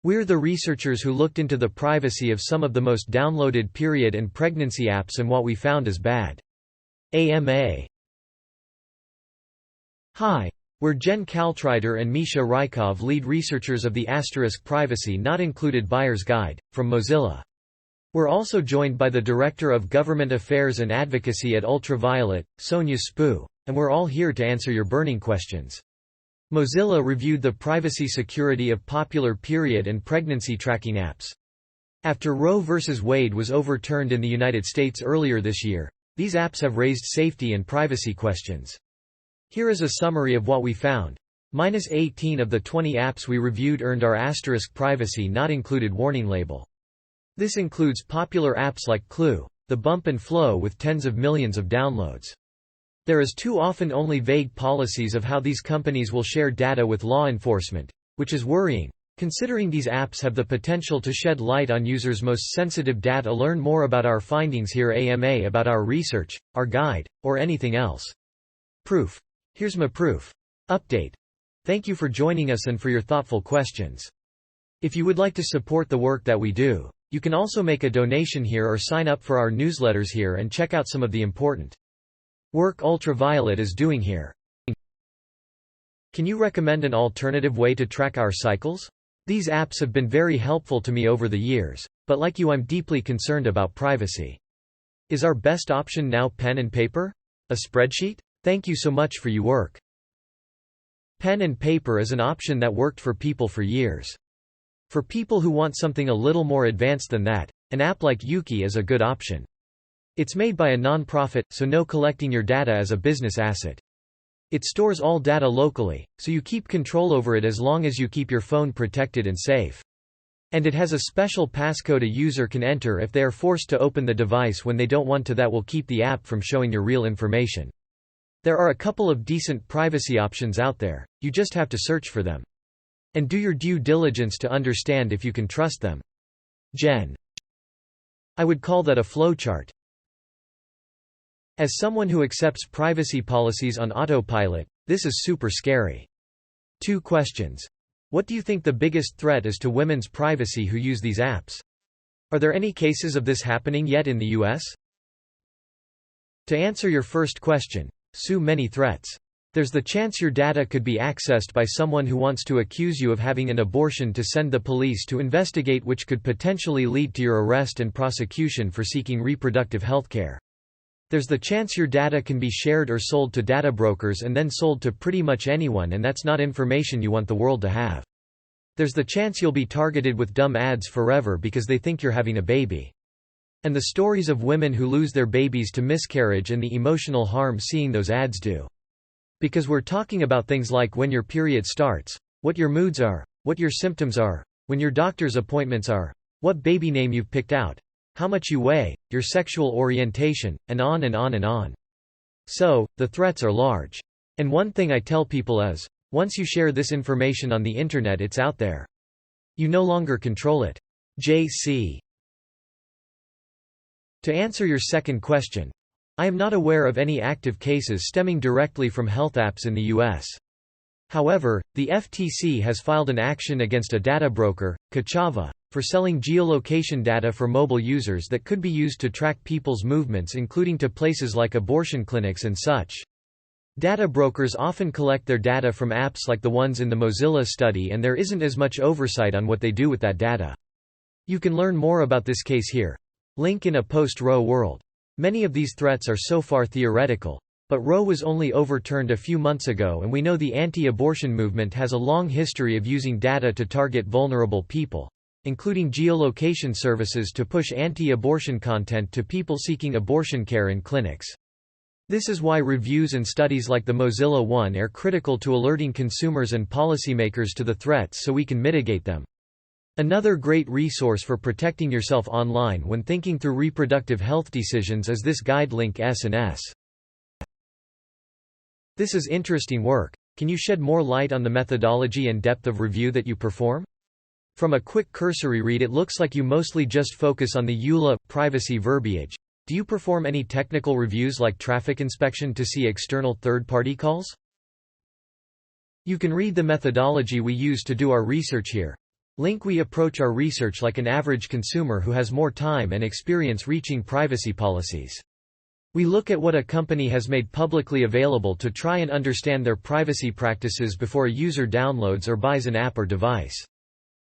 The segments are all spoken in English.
We're the researchers who looked into the privacy of some of the most downloaded period and pregnancy apps and what we found is bad. AMA. Hi. We're Jen Kaltrider and Misha Rykov, lead researchers of the * Privacy Not Included Buyer's Guide, from Mozilla. We're also joined by the Director of Government Affairs and Advocacy at Ultraviolet, Sonia Spoo, and we're all here to answer your burning questions. Mozilla reviewed the privacy security of popular period and pregnancy tracking apps. After Roe v. Wade was overturned in the United States earlier this year, these apps have raised safety and privacy questions. Here is a summary of what we found. -18 of the 20 apps we reviewed earned our * Privacy Not Included warning label. This includes popular apps like Clue, The Bump and Flow with tens of millions of downloads. There is too often only vague policies of how these companies will share data with law enforcement, which is worrying, considering these apps have the potential to shed light on users' most sensitive data. Learn more about our findings here. AMA about our research, our guide, or anything else. Proof. Here's my proof. Update. Thank you for joining us and for your thoughtful questions. If you would like to support the work that we do, you can also make a donation here or sign up for our newsletters here and check out some of the important work Ultraviolet is doing here. Can you recommend an alternative way to track our cycles? These apps have been very helpful to me over the years, but like you, I'm deeply concerned about privacy. Is our best option now pen and paper? A spreadsheet? Thank you so much for your work. Pen and paper is an option that worked for people for years. For people who want something a little more advanced than that, an app like Yuki is a good option. It's made by a non-profit, so no collecting your data as a business asset. It stores all data locally, so you keep control over it as long as you keep your phone protected and safe. And it has a special passcode a user can enter if they are forced to open the device when they don't want to. That will keep the app from showing your real information. There are a couple of decent privacy options out there, you just have to search for them. And do your due diligence to understand if you can trust them. Jen. I would call that a flowchart. As someone who accepts privacy policies on autopilot, this is super scary. 2 questions. What do you think the biggest threat is to women's privacy who use these apps? Are there any cases of this happening yet in the US? To answer your first question, many threats. There's the chance your data could be accessed by someone who wants to accuse you of having an abortion to send the police to investigate, which could potentially lead to your arrest and prosecution for seeking reproductive health care. There's the chance your data can be shared or sold to data brokers and then sold to pretty much anyone, and that's not information you want the world to have. There's the chance you'll be targeted with dumb ads forever because they think you're having a baby. And the stories of women who lose their babies to miscarriage and the emotional harm seeing those ads do. Because we're talking about things like when your period starts, what your moods are, what your symptoms are, when your doctor's appointments are, what baby name you've picked out, how much you weigh, your sexual orientation, and on and on and on. So, the threats are large. And one thing I tell people is, once you share this information on the internet, it's out there. You no longer control it. J.C. To answer your second question, I am not aware of any active cases stemming directly from health apps in the U.S. However, the FTC has filed an action against a data broker, Kachava, for selling geolocation data for mobile users that could be used to track people's movements, including to places like abortion clinics and such. Data brokers often collect their data from apps like the ones in the Mozilla study, and there isn't as much oversight on what they do with that data. You can learn more about this case here. Link in a post-Roe world. Many of these threats are so far theoretical. But Roe was only overturned a few months ago, and we know the anti-abortion movement has a long history of using data to target vulnerable people, including geolocation services to push anti-abortion content to people seeking abortion care in clinics. This is why reviews and studies like the Mozilla one are critical to alerting consumers and policymakers to the threats so we can mitigate them. Another great resource for protecting yourself online when thinking through reproductive health decisions is this guide, link S&S. This is interesting work. Can you shed more light on the methodology and depth of review that you perform? From a quick cursory read, it looks like you mostly just focus on the EULA privacy verbiage. Do you perform any technical reviews like traffic inspection to see external third-party calls? You can read the methodology we use to do our research here. We approach our research like an average consumer who has more time and experience reaching privacy policies. We look at what a company has made publicly available to try and understand their privacy practices before a user downloads or buys an app or device.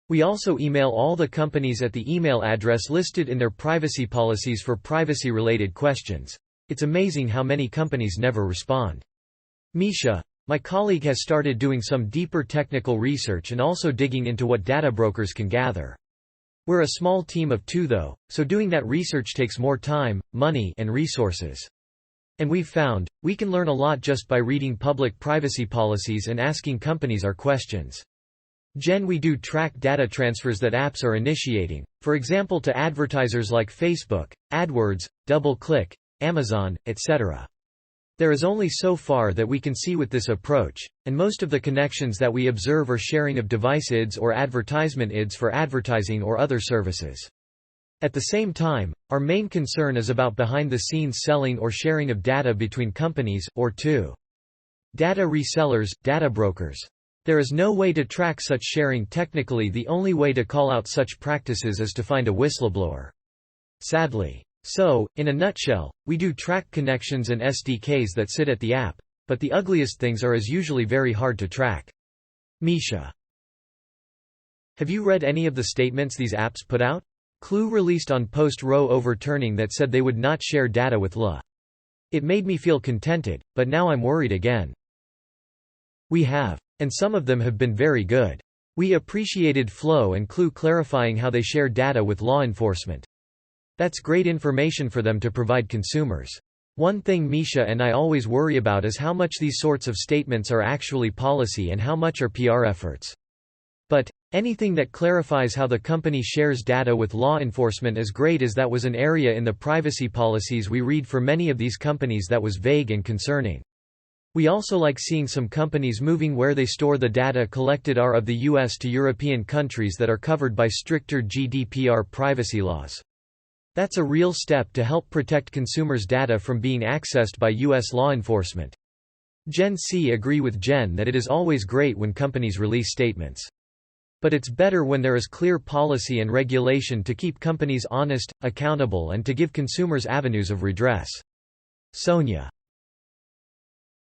We also email all the companies at the email address listed in their privacy policies for privacy-related questions. It's amazing how many companies never respond. Misha, my colleague, has started doing some deeper technical research and also digging into what data brokers can gather. We're a small team of 2 though, so doing that research takes more time, money, and resources. And we've found, we can learn a lot just by reading public privacy policies and asking companies our questions. We do track data transfers that apps are initiating, for example to advertisers like Facebook, AdWords, DoubleClick, Amazon, etc. There is only so far that we can see with this approach, and most of the connections that we observe are sharing of device IDs or advertisement IDs for advertising or other services. At the same time, our main concern is about behind-the-scenes selling or sharing of data between companies, or to data resellers, data brokers. There is no way to track such sharing technically. The only way to call out such practices is to find a whistleblower. Sadly. So, in a nutshell, we do track connections and SDKs that sit at the app, but the ugliest things are as usually very hard to track. Misha. Have you read any of the statements these apps put out? Clue released on post-Roe overturning that said they would not share data with LA. It made me feel contented, but now I'm worried again. We have. And some of them have been very good. We appreciated Flow and Clue clarifying how they share data with law enforcement. That's great information for them to provide consumers. One thing Misha and I always worry about is how much these sorts of statements are actually policy and how much are PR efforts. But anything that clarifies how the company shares data with law enforcement is great, as that was an area in the privacy policies we read for many of these companies that was vague and concerning. We also like seeing some companies moving where they store the data collected are of the US to European countries that are covered by stricter GDPR privacy laws. That's a real step to help protect consumers' data from being accessed by US law enforcement. Gen C agree with Jen that it is always great when companies release statements. But it's better when there is clear policy and regulation to keep companies honest, accountable, and to give consumers avenues of redress. Sonia.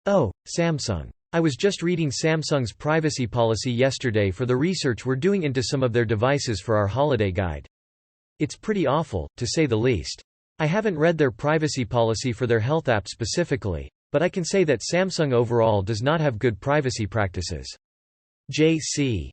Oh, Samsung. I was just reading Samsung's privacy policy yesterday for the research we're doing into some of their devices for our holiday guide. It's pretty awful, to say the least. I haven't read their privacy policy for their health app specifically, but I can say that Samsung overall does not have good privacy practices. J.C.